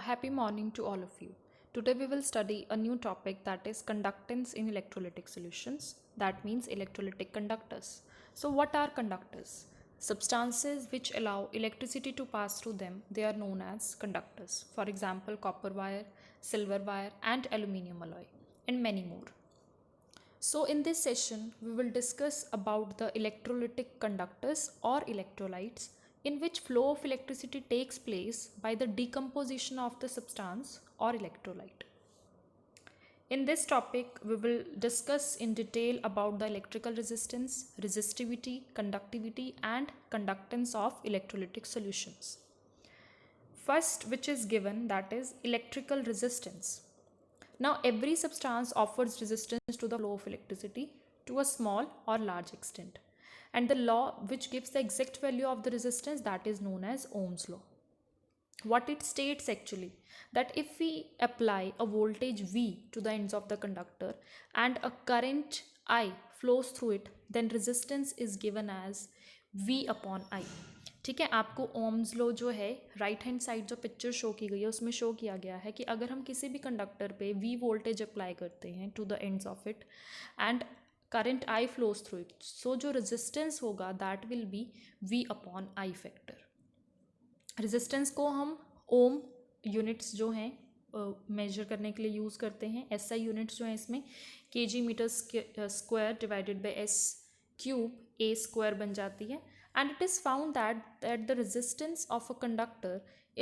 happy morning to all of you. Today we will study a new topic, that is conductance in electrolytic solutions. That means electrolytic conductors. So what are conductors? Substances which allow electricity to pass through them, they are known as conductors. For example, copper wire, silver wire and aluminium alloy, and many more. So in this session, we will discuss about the electrolytic conductors or electrolytes, in which flow of electricity takes place by the decomposition of the substance or electrolyte. In this topic, we will discuss in detail about the electrical resistance, resistivity, conductivity and conductance of electrolytic solutions. First, which is given, that is electrical resistance. Now, every substance offers resistance to the flow of electricity to a small or large extent. And the law which gives the exact value of the resistance, that is known as Ohm's law. What it states actually, that if we apply a voltage V to the ends of the conductor and a current I flows through it, then resistance is given as V upon I. ठीक है, आपको Ohm's law जो है right hand side जो picture show की गई है उसमें शो किया गया है कि अगर हम किसी भी कंडक्टर पे V वोल्टेज अप्लाई करते हैं to the ends of it and current I flows through it, so जो रेजिस्टेंस होगा that will be V upon I factor. Resistance को हम ओम यूनिट्स जो हैं मेजर करने के लिए यूज़ करते हैं. SI यूनिट्स जो हैं इसमें kg metre square divided by S cube A square बन जाती है. And it is found that the resistance of a conductor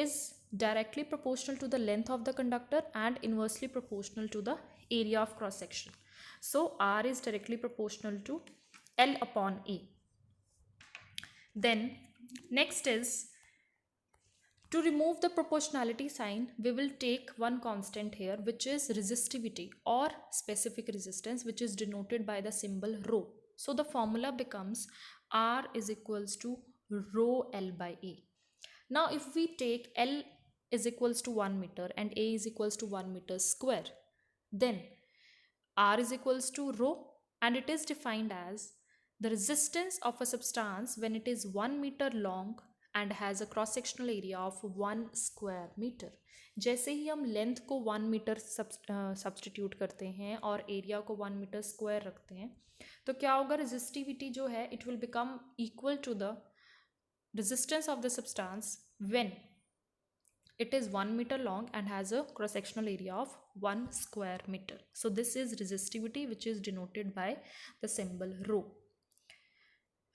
is directly proportional to the length of the conductor and inversely proportional to the area of cross section. So R is directly proportional to L upon A. Then next is, to remove the proportionality sign, we will take one constant here, which is resistivity or specific resistance, which is denoted by the symbol rho. So the formula becomes R is equals to rho L by A. Now if we take L is equals to 1 meter and A is equals to 1 meter square, then R is equals to rho, and it is defined as the resistance of a substance when it is 1 meter long and has a cross sectional area of 1 square meter. जैसे ही हम length को 1 metre substitute करते हैं और area को 1 metre square रखते हैं, तो क्या होगा, रेजिस्टिविटी जो है it will become equal to the resistance of the substance when it is 1 meter long and has a cross sectional area of 1 square meter. So this is resistivity, which is denoted by the symbol rho.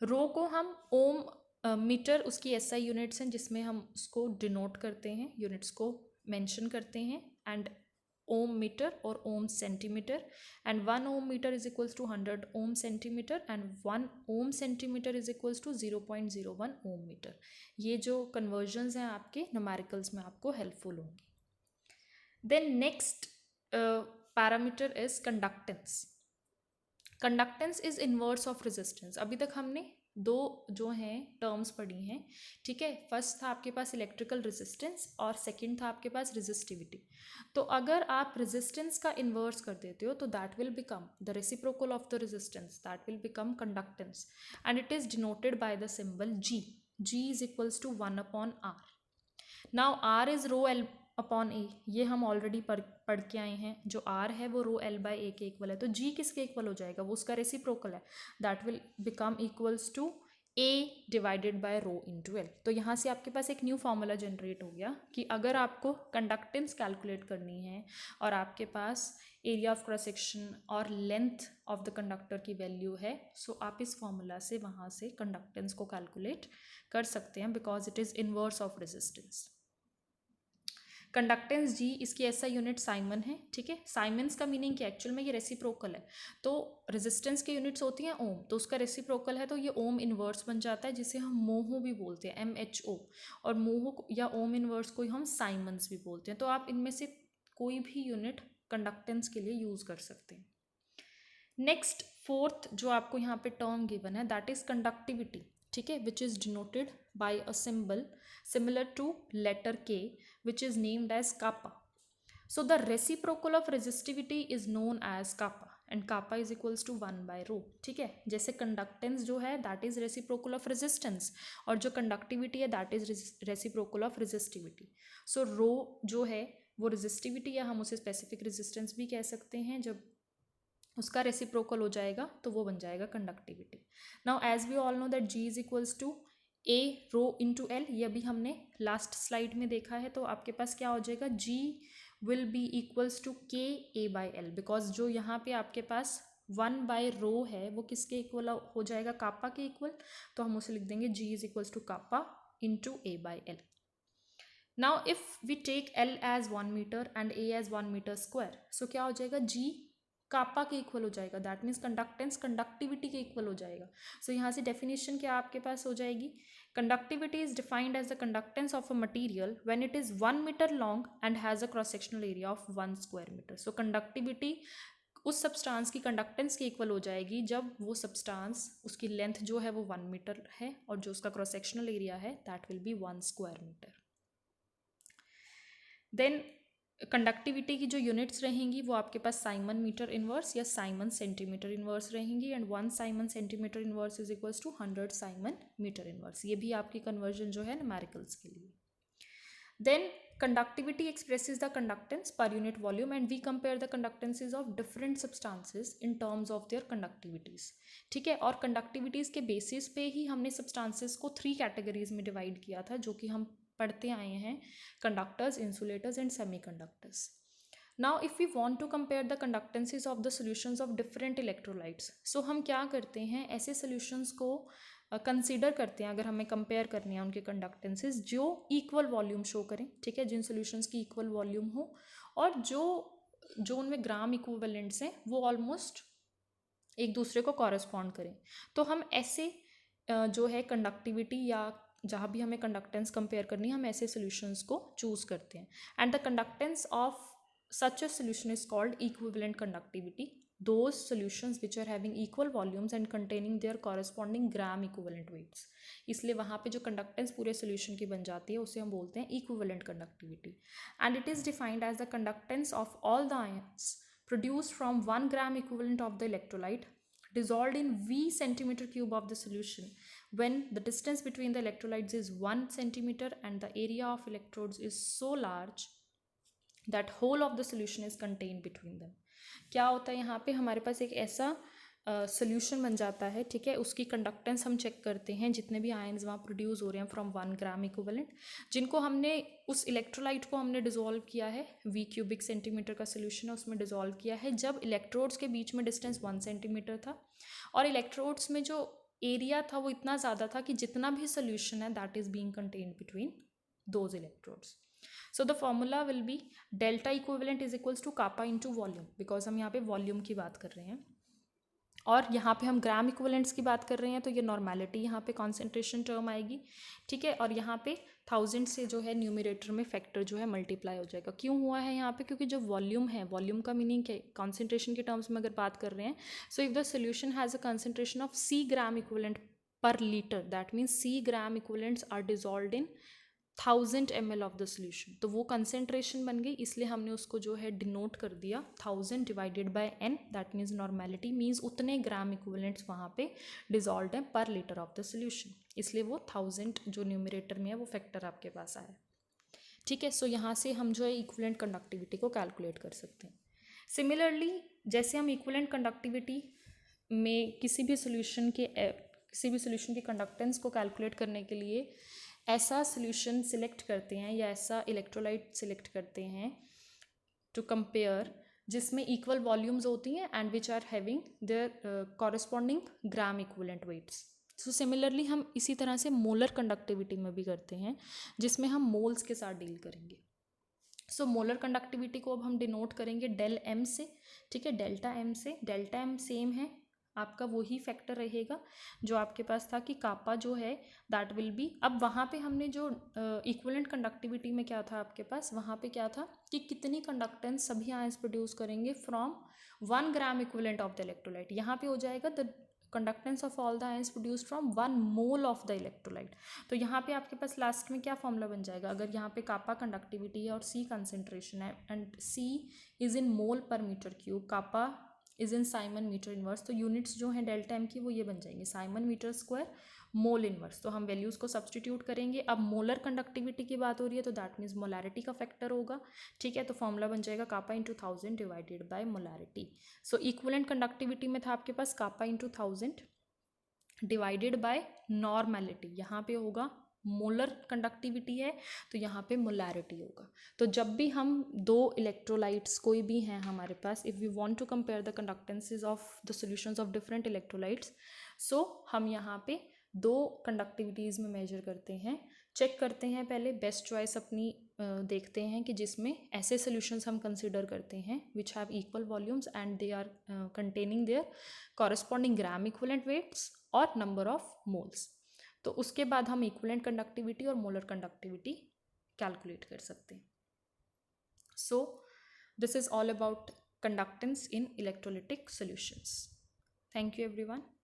Rho को हम ओम metre उसकी SI units हैं जिसमें हम उसको denote करते हैं, units को मेंशन करते हैं, एंड ओम मीटर और ohm centimetre, and 1 ohm metre is equals to 100 ohm centimetre and 1 ohm centimetre is equals to 0.01 ohm metre. ये जो कन्वर्जन्स हैं आपके न्यूमेरिकल्स में आपको हेल्पफुल होंगी. Then next parameter is conductance. Conductance is inverse of resistance. अभी तक हमने दो जो हैं टर्म्स पढ़ी हैं, ठीक है. फर्स्ट था आपके पास इलेक्ट्रिकल रेजिस्टेंस और सेकंड था आपके पास रेजिस्टिविटी. तो अगर आप रेजिस्टेंस का इन्वर्स कर देते हो तो that will become the reciprocal of the resistance, that will become conductance, and it is denoted by the symbol G. G is equals to 1 upon R. Now R is rho L upon A, ये हम already पढ़ के आए हैं. जो R है वो रो L by ए के इक्वल है, तो G किसके इक्वल हो जाएगा, वो उसका रेसिप्रोकल है, that will become equals to A divided by rho into L. तो यहाँ से आपके पास एक न्यू फार्मूला जनरेट हो गया कि अगर आपको कंडक्टेंस कैलकुलेट करनी है और आपके पास एरिया ऑफ क्रॉस सेक्शन और लेंथ ऑफ द कंडक्टर की वैल्यू है, सो आप इस फॉर्मूला से वहाँ से कंडक्टेंस को कैलकुलेट कर सकते हैं, because it is inverse of resistance. Conductance G, इसकी SI यूनिट साइमन है, ठीक है. साइमन्स का मीनिंग क्या, एक्चुअल में ये रेसिप्रोकल है. तो रेजिस्टेंस की यूनिट्स होती हैं ओम, तो उसका रेसिप्रोकल है तो ये ओम इनवर्स बन जाता है, जिसे हम मोहो भी बोलते हैं, MHO. और मोहो या ओम इनवर्स को हम साइमन्स भी बोलते हैं. तो आप इनमें से कोई भी यूनिट कंडक्टेंस के लिए यूज़ कर सकते हैं. नेक्स्ट फोर्थ जो आपको यहाँ पे टर्म गिवन है, दैट इज कंडक्टिविटी, ठीक है, which is denoted bye a symbol similar to letter K, which is named as kappa. So the reciprocal of resistivity is known as kappa, and kappa is equals to 1/ρ। ठीक है, जैसे conductance जो है that is reciprocal of resistance, और जो conductivity है that is reciprocal of resistivity. So rho जो है वो रेजिस्टिविटी, या हम उसे स्पेसिफिक रेजिस्टेंस भी कह सकते हैं, जब उसका रेसिप्रोकल हो जाएगा तो वो बन जाएगा conductivity. Now as we all know that G is equals to A rho into L, ये अभी हमने लास्ट स्लाइड में देखा है। तो आपके पास क्या हो जाएगा, जी विल बी इक्वल्स टू के ए बाई एल, बिकॉज जो यहाँ पे आपके पास 1/ρ है वो किसके इक्वल हो जाएगा, कापा के इक्वल। तो हम उसे लिख देंगे G is equals to kappa into A by L. Now if we take L as 1 metre and A as 1 metre square, so क्या हो जाएगा, जी कापा के इक्वल हो जाएगा, दैट मीन्स कंडक्टेंस कंडक्टिविटी के इक्वल हो जाएगा। सो यहाँ से डेफिनेशन क्या आपके पास हो जाएगी, conductivity is defined as the conductance of a material when it is 1 metre long and has a cross sectional area of 1 square metre. So conductivity उस सब्सटेंस की कंडक्टेंस के इक्वल हो जाएगी जब वो सब्सटेंस, उसकी लेंथ जो है वो 1 मीटर है और जो उसका क्रॉस सेक्शनल एरिया है that will be 1 square metre. Then conductivity की जो यूनिट्स रहेंगी वो आपके पास साइमन मीटर इनवर्स या साइमन सेंटीमीटर इनवर्स रहेंगी, and 1 siemens centimetre inverse is equals to 100 siemens metre inverse. ये भी आपकी कन्वर्जन जो है न्यूमेरिकल्स के लिए। Then conductivity expresses the conductance per unit volume and we compare the conductances of different substances in terms of their conductivities। ठीक है, और conductivities के basis पे ही हमने substances को 3 categories में divide किया था, जो कि हम पढ़ते आए हैं, conductors, insulators and semiconductors। Now if we want to compare the conductances of the solutions of different electrolytes, so हम क्या करते हैं, ऐसे solutions को कंसीडर करते हैं अगर हमें कंपेयर करनी है उनके कंडक्टेंसेस जो इक्वल वॉल्यूम शो करें। ठीक है, जिन सॉल्यूशंस की इक्वल वॉल्यूम हो और जो उनमें ग्राम इक्विवेलेंट्स हैं वो ऑलमोस्ट एक दूसरे को कॉरस्पॉन्ड करें। तो हम ऐसे जो है कंडक्टिविटी या जहाँ भी हमें कंडक्टेंस कंपेयर करनी है हम ऐसे सॉल्यूशंस को चूज़ करते हैं, and the conductance of such a solution is called equivalent conductivity, those solutions which are having equal volumes and containing their corresponding gram equivalent weights। इसलिए वहाँ पे जो कंडक्टेंस पूरे सोल्यूशन की बन जाती है उसे हम बोलते हैं equivalent conductivity, and it is defined as the conductance of all the ions produced from 1 gram equivalent of the electrolyte dissolved in V centimeter cube of the solution when the distance between the electrolytes is 1 centimeter and the area of electrodes is so large that whole of the solution is contained between them। क्या होता है, यहाँ पे हमारे पास एक ऐसा solution बन जाता है। ठीक है, उसकी कंडक्टेंस हम चेक करते हैं, जितने भी आयंस वहाँ प्रोड्यूस हो रहे हैं फ्रॉम 1 ग्राम इक्विवेलेंट, जिनको हमने उस इलेक्ट्रोलाइट को हमने डिसॉल्व किया है, V क्यूबिक सेंटीमीटर का सोल्यूशन है उसमें डिसॉल्व किया है, जब इलेक्ट्रोड्स के बीच में डिस्टेंस 1 सेंटीमीटर था और इलेक्ट्रोड्स में जो एरिया था वो इतना ज़्यादा था कि जितना भी सोल्यूशन है that is being contained between those electrodes. So the formula will be delta equivalent is equals to kappa into volume, because हम यहाँ पे वॉल्यूम की बात कर रहे हैं और यहाँ पे हम ग्राम इक्विवेलेंट्स की बात कर रहे हैं, तो ये नॉर्मेलिटी यहाँ पे कॉन्सेंट्रेशन टर्म आएगी। ठीक है, और यहाँ पे 1000 से जो है न्यूमरेटर में फैक्टर जो है मल्टीप्लाई हो जाएगा। क्यों हुआ है यहाँ पे, क्योंकि जो वॉल्यूम है, वॉल्यूम का मीनिंग क्या है, कॉन्सेंट्रेशन के टर्म्स में अगर बात कर रहे हैं, so if the solution has a concentration of C gram equivalent per litre, that means C gram equivalents are dissolved in 1000 ml of the solution. तो वो कंसेंट्रेशन बन गई, इसलिए हमने उसको जो है डिनोट कर दिया 1000 divided bye n, that means normality means उतने ग्राम इक्विवेलेंट्स वहाँ पे डिजॉल्व्ड हैं पर लीटर ऑफ द सोल्यूशन, इसलिए वो 1000 जो न्यूमरेटर में है वो फैक्टर आपके पास आया। ठीक है, सो यहाँ से हम जो है इक्विवेलेंट कंडक्टिविटी को कैलकुलेट कर सकते हैं। सिमिलरली जैसे हम इक्विवेलेंट कंडक्टिविटी में किसी भी सोल्यूशन की कंडक्टेंस को कैलकुलेट करने के लिए ऐसा सोल्यूशन सिलेक्ट करते हैं या ऐसा इलेक्ट्रोलाइट सिलेक्ट करते हैं टू कंपेयर जिसमें इक्वल वॉल्यूम्स होती हैं and which are having their corresponding gram equivalent weights. So similarly हम इसी तरह से मोलर कंडक्टिविटी में भी करते हैं, जिसमें हम मोल्स के साथ डील करेंगे। सो मोलर कंडक्टिविटी को अब हम डिनोट करेंगे डेल एम से। ठीक है, डेल्टा एम से। डेल्टा एम सेम है, आपका वही फैक्टर रहेगा जो आपके पास था कि कापा जो है दैट विल बी। अब वहाँ पे हमने जो इक्विवेलेंट कंडक्टिविटी में क्या था आपके पास, वहाँ पे क्या था कि कितनी कंडक्टेंस सभी आयंस प्रोड्यूस करेंगे from 1 gram equivalent of the electrolyte. यहाँ पे हो जाएगा the conductance of all the ions produce from 1 mole of the electrolyte. तो यहाँ पे आपके पास लास्ट में क्या फॉर्मूला बन जाएगा, अगर यहाँ पे कापा कंडक्टिविटी है और C कंसेंट्रेशन है and C is in mole per metre cube, kappa is in siemens metre inverse. तो यूनिट्स जो हैं डेल्टा एम की वो ये बन जाएंगे siemens metre square mole inverse. तो हम वैल्यूज़ को सब्सटीट्यूट करेंगे। अब मोलर कंडक्टिविटी की बात हो रही है तो दैट मीन्स मोलैरिटी का फैक्टर होगा, ठीक है। तो फॉर्मूला बन जाएगा kappa into 1000 divided by molarity. So equivalent conductivity में था आपके पास kappa into 1000 divided by normality, यहाँ पे होगा मोलर कंडक्टिविटी है तो यहाँ पे मोलैरिटी होगा। तो जब भी हम दो इलेक्ट्रोलाइट्स कोई भी हैं हमारे पास, if we want to compare the conductances of the solutions of different electrolytes, so हम यहाँ पे दो कंडक्टिविटीज़ में मेजर करते हैं, चेक करते हैं पहले बेस्ट चॉइस अपनी देखते हैं कि जिसमें ऐसे सॉल्यूशंस हम कंसिडर करते हैं which have equal volumes and they are containing their corresponding gram equivalent weights और नंबर ऑफ मोल्स। तो उसके बाद हम इक्विवेलेंट कंडक्टिविटी और मोलर कंडक्टिविटी कैलकुलेट कर सकते हैं। So this is all about conductance in electrolytic solutions. Thank you everyone.